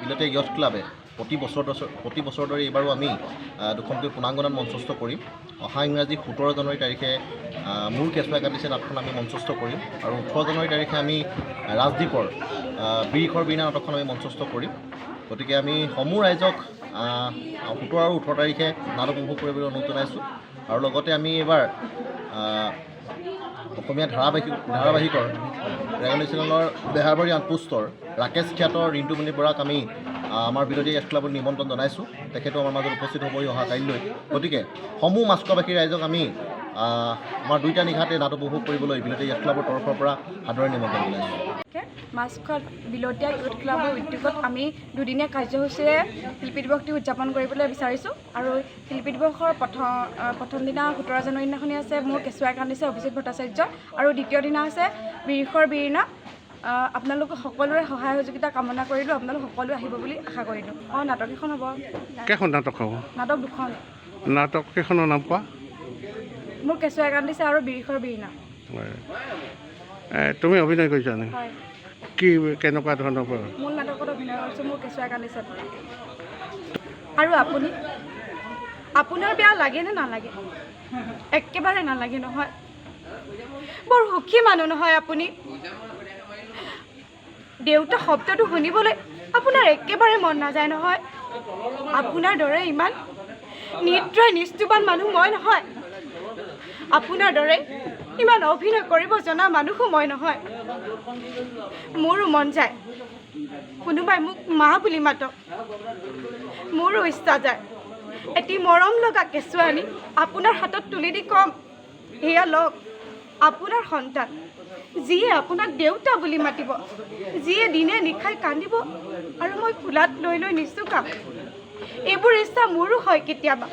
বিলতীয়া youth ক্লাবে প্ৰতি বছৰ দৰে এইবাৰো আমি দুখনকৈ পূৰ্ণাংগনাত মঞ্চস্থ কৰিম। অহা ইংৰাজী 17 জানুৱাৰী তাৰিখে মোৰ কেঁচুৱাই কান্দিছে নাটকখন আমি মঞ্চস্থ কৰিম আৰু 18 জানুৱাৰী তাৰিখে আমি ৰাজদ্বীপৰ বিৰিখৰ বীণা নাটকখন আমি মঞ্চস্থ কৰিম। গতিকে আমি সমূহ ৰাইজক 17 আৰু 18 তাৰিখে নাটক উপভোগ কৰিবলৈ অনুৰোধ জনাইছোঁ। আৰু লগতে আমি এইবাৰ অসমীয়া ধাৰাবাহিকৰ ৰেগুলাৰ চেনেলৰ বেহাৰবাৰী আউটপোষ্টৰ ৰাকেশ খ্যাত ৰিণ্টুমণি বৰাক আমি আমাৰ বিলতীয়া ইয়থ ক্লাবত নিমন্ত্ৰণ জনাইছোঁ। তেখেতো আমাৰ মাজত উপস্থিত হ'বহি অহা কাইলৈ। গতিকে সমূহ মাছখোৱাবাসী ৰাইজক আমি আমাৰ 2টা নিশাতে নাটক উপভোগ কৰিবলৈ বিলতীয়া ইয়থ ক্লাবৰ তৰফৰ পৰা সাদৰে নিমন্ত্ৰণ জনাইছোঁ। মাছখোৱা বিলতীয়া ইয়থ ক্লাবৰ উদ্যোগত আমি দুদিনীয়া কাৰ্যসূচীৰে শিল্পী দিৱসটি উদযাপন কৰিবলৈ বিচাৰিছোঁ। আৰু শিল্পী দিৱসৰ প্ৰথম দিনা 17 জানুৱাৰী দিনাখনি আছে মোৰ কেঁচুৱাই কান্দিছে অভিজিত ভট্টাচাৰ্য, আৰু দ্বিতীয় দিনা আছে বিৰিখৰ বীণা। আপোনালোকক সকলোৰে সহায় সহযোগিতা কামনা কৰিলোঁ। আপোনালোক সকলোৱে আহিব বুলি আশা কৰিলোঁ। নাটক এখন হ'ব। কেইখন নাটক হ'ব? নাটক 2খন। নাটক কেইখনৰ নাম কোৱা? মোৰ কেঁচুৱাই কান্দিছে আৰু বিৰিখৰ বীণা। তুমি অভিনয় কৰিছা নে? হয়। কি কেনেকুৱা ধৰণৰ? মূল নাটকত অভিনয় কৰিছোঁ মোৰ কেঁচুৱাই কান্দিছে। আৰু আপোনাৰ বেয়া লাগে নে নালাগে? একেবাৰে নালাগে নহয়। বৰ সুখী মানুহ নহয় আপুনি? দেউতা শব্দটো শুনিবলৈ আপোনাৰ একেবাৰে মন নাযায় নহয়? আপোনাৰ দৰে ইমান নিৰ্দয় নিষ্ঠুবান মানুহ মই নহয়। আপোনাৰ দৰে ইমান অভিনয় কৰিব জনা মানুহো মই নহয়। মোৰো মন যায় কোনোবাই মোক মা বুলি মাতক। মোৰো ইচ্ছা যায় এটি মৰম লগা কেঁচুৱা আনি আপোনাৰ হাতত তুলি দি ক'ম, সেয়া লওক আপোনাৰ সন্তান, যিয়ে আপোনাক দেউতা বুলি মাতিব, যিয়ে দিনে নিশাই কান্দিব আৰু মই কোলাত লৈ লৈ নিচুকাম। এইবোৰ ইচ্ছা মোৰো হয় কেতিয়াবা।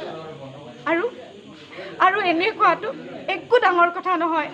আৰু এনেকুৱাটো একো ডাঙৰ কথা নহয়।